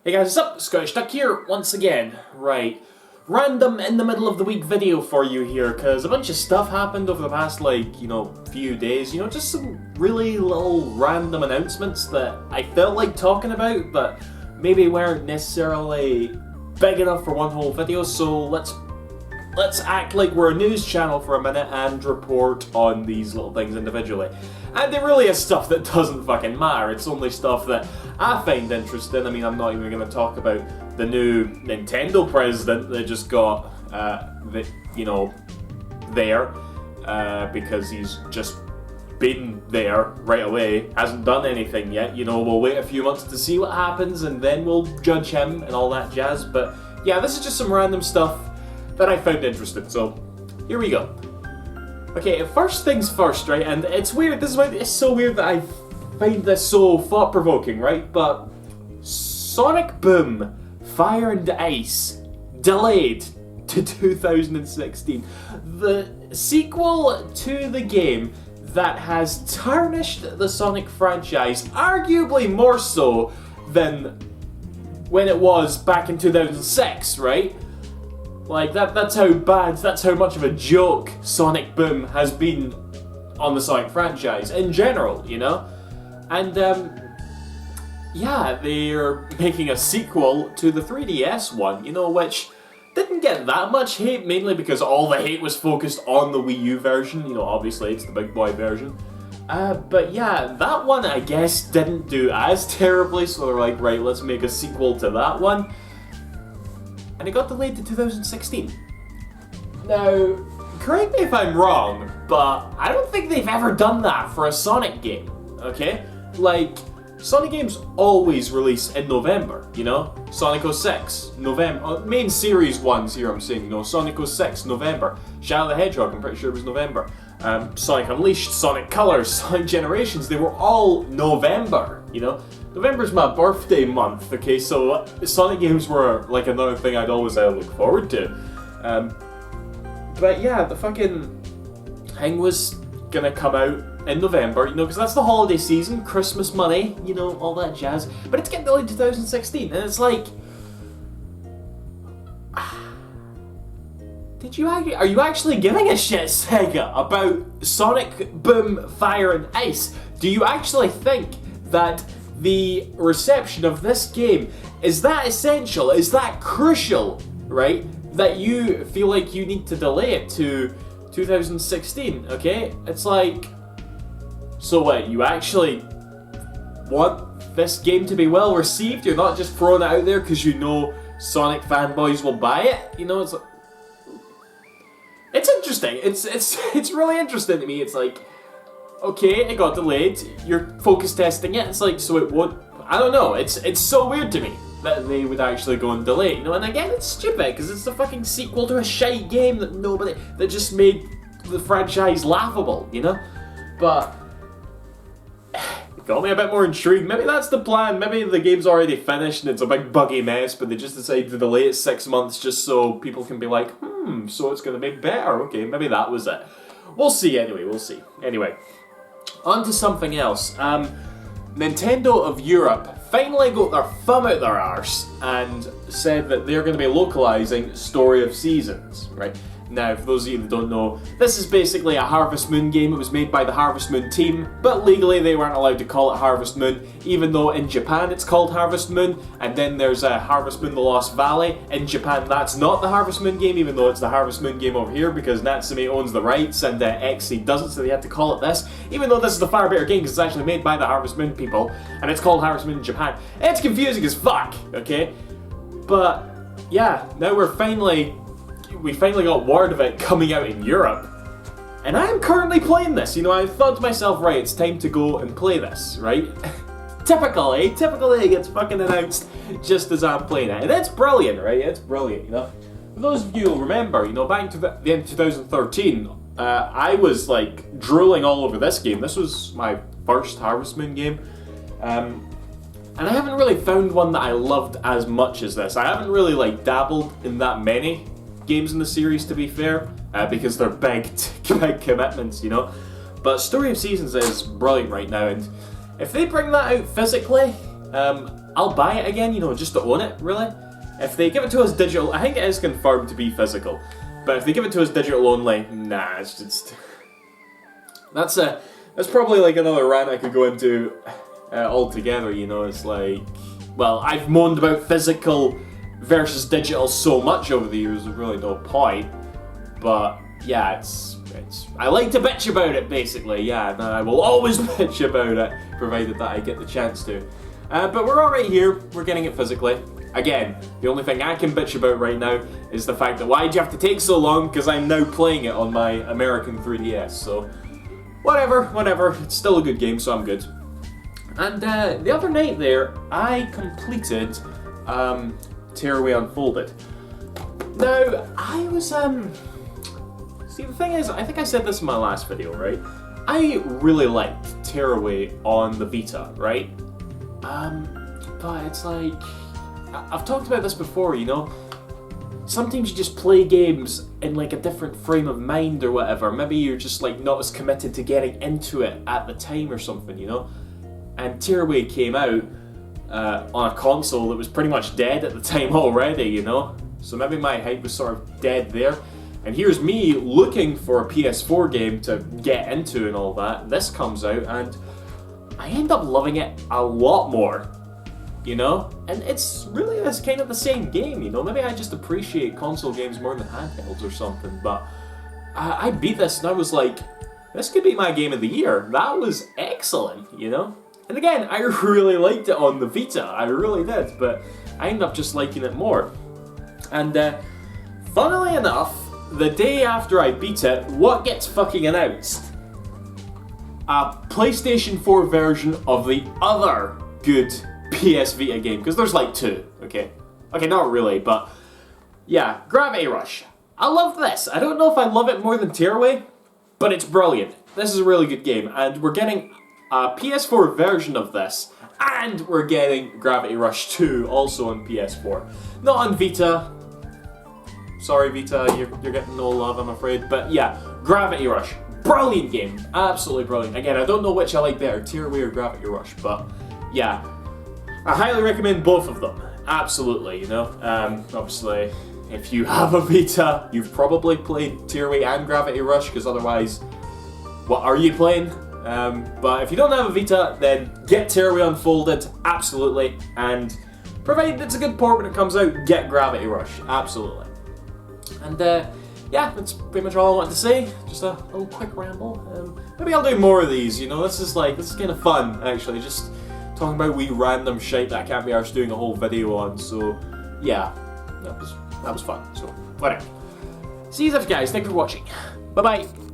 Hey guys, what's up? Scottish Duck here, once again. Right, random in the middle of the week video for you here, because a bunch of stuff happened over the past, few days. Just some really little random announcements that I felt like talking about, but maybe weren't necessarily big enough for one whole video, so let's act like we're a news channel for a minute and report on these little things individually. And it really is stuff that doesn't fucking matter. It's only stuff that I find interesting. I mean, I'm not even going to talk about the new Nintendo president that just got, there, because he's just been there right away, hasn't done anything yet. We'll wait a few months to see what happens and then we'll judge him and all that jazz. But yeah, this is just some random stuff that I found interesting, so here we go. Okay, first things first, right, and it's weird, this is why it's so weird that I find this so thought-provoking, right, but Sonic Boom Fire and Ice delayed to 2016. The sequel to the game that has tarnished the Sonic franchise, arguably more so than when it was back in 2006, right? Like, that's how much of a joke Sonic Boom has been on the Sonic franchise in general, And, yeah, they're making a sequel to the 3DS one, which didn't get that much hate, mainly because all the hate was focused on the Wii U version. Obviously it's the big boy version. But yeah, that one, I guess, didn't do as terribly, so they're like, right, let's make a sequel to that one. And it got delayed to 2016. Now, correct me if I'm wrong, but I don't think they've ever done that for a Sonic game, okay? Like, Sonic games always release in November, Sonic 06, November. Main series ones here I'm saying, Sonic 06, November. Shadow the Hedgehog, I'm pretty sure it was November. Sonic Unleashed, Sonic Colors, Sonic Generations, they were all November, November's my birthday month, okay, so Sonic games were like another thing I'd always look forward to. But yeah, the fucking thing was gonna come out in November, because that's the holiday season, Christmas money, all that jazz. But it's getting delayed to 2016, and it's like, are you actually giving a shit, Sega, about Sonic Boom Fire and Ice? Do you actually think that the reception of this game is that essential, is that crucial, right, that you feel like you need to delay it to 2016, okay? It's like, so what, you actually want this game to be well received? You're not just throwing it out there because Sonic fanboys will buy it? It's like, it's interesting. It's really interesting to me. It's like, okay, it got delayed, you're focus testing it, it's like, so it won't, I don't know, it's so weird to me that they would actually go and delay it, and again, it's stupid, because it's a fucking sequel to a shite game that just made the franchise laughable, but it got me a bit more intrigued. Maybe that's the plan, maybe the game's already finished and it's a big buggy mess, but they just decided to delay it 6 months just so people can be like, so it's gonna be better, okay, maybe that was it. We'll see anyway, Anyway, on to something else. Nintendo of Europe finally got their thumb out their arse and said that they're going to be localizing Story of Seasons, right? Now, for those of you that don't know, this is basically a Harvest Moon game. It was made by the Harvest Moon team, but legally they weren't allowed to call it Harvest Moon, even though in Japan it's called Harvest Moon, and then there's Harvest Moon The Lost Valley. In Japan that's not the Harvest Moon game, even though it's the Harvest Moon game over here, because Natsume owns the rights and XSEED doesn't, so they had to call it this, even though this is the far better game because it's actually made by the Harvest Moon people, and it's called Harvest Moon in Japan. It's confusing as fuck, okay? But, yeah, now we finally got word of it coming out in Europe, and I am currently playing this. I thought to myself, right, it's time to go and play this, right? Typically it gets fucking announced just as I'm playing it, and it's brilliant, right? It's brilliant, For those of you who remember, back to the end of 2013, I was like drooling all over this game. This was my first Harvest Moon game, and I haven't really found one that I loved as much as this. I haven't really dabbled in that many games in the series, to be fair, because they're big commitments, But Story of Seasons is brilliant right now, and if they bring that out physically, I'll buy it again, you know, just to own it, really. If they give it to us digital, I think it is confirmed to be physical. But if they give it to us digital only, nah, it's just... That's probably like another rant I could go into altogether, you know, it's like... Well, I've moaned about physical versus digital so much over the years, there's really no point. But, yeah, it's... I like to bitch about it, basically, yeah, and I will always bitch about it, provided that I get the chance to. But we're alright here, we're getting it physically. Again, the only thing I can bitch about right now is the fact that why'd you have to take so long, because I'm now playing it on my American 3DS, so whatever, it's still a good game, so I'm good. And the other night there, I completed Tearaway Unfolded. Now, I was, see the thing is, I think I said this in my last video, right? I really liked Tearaway on the Vita, right? But it's like... I've talked about this before, you know? Sometimes you just play games in like a different frame of mind or whatever. Maybe you're just like not as committed to getting into it at the time or something, you know? And Tearaway came out on a console that was pretty much dead at the time already, you know? So maybe my hype was sort of dead there. And here's me looking for a PS4 game to get into and all that. This comes out and I end up loving it a lot more. You know? And it's kind of the same game, you know? Maybe I just appreciate console games more than handhelds or something, but I beat this and I was like, this could be my game of the year. That was excellent, you know? And again, I really liked it on the Vita, I really did, but I ended up just liking it more. And funnily enough, the day after I beat it, what gets fucking announced? A PlayStation 4 version of the other good PS Vita game, because there's like two, okay? Okay, not really, but yeah, Gravity Rush. I love this. I don't know if I love it more than Tearaway, but it's brilliant. This is a really good game, and we're getting a PS4 version of this, and we're getting Gravity Rush 2 also on PS4. Not on Vita. Sorry Vita, you're getting no love, I'm afraid, but yeah, Gravity Rush. Brilliant game. Absolutely brilliant. Again, I don't know which I like better, Tearaway or Gravity Rush, but yeah. I highly recommend both of them, absolutely, you know. Obviously, if you have a Vita, you've probably played Tearaway and Gravity Rush, because otherwise, what are you playing? But if you don't have a Vita, then get Tearaway Unfolded, absolutely, and provided it's a good port when it comes out, get Gravity Rush, absolutely. And yeah, that's pretty much all I wanted to say, just a little quick ramble. Maybe I'll do more of these, you know, this is kind of fun, actually, just talking about wee random shit that I can't be arsed doing a whole video on, so yeah, that was fun, so whatever. See you guys, thanks for watching, bye bye.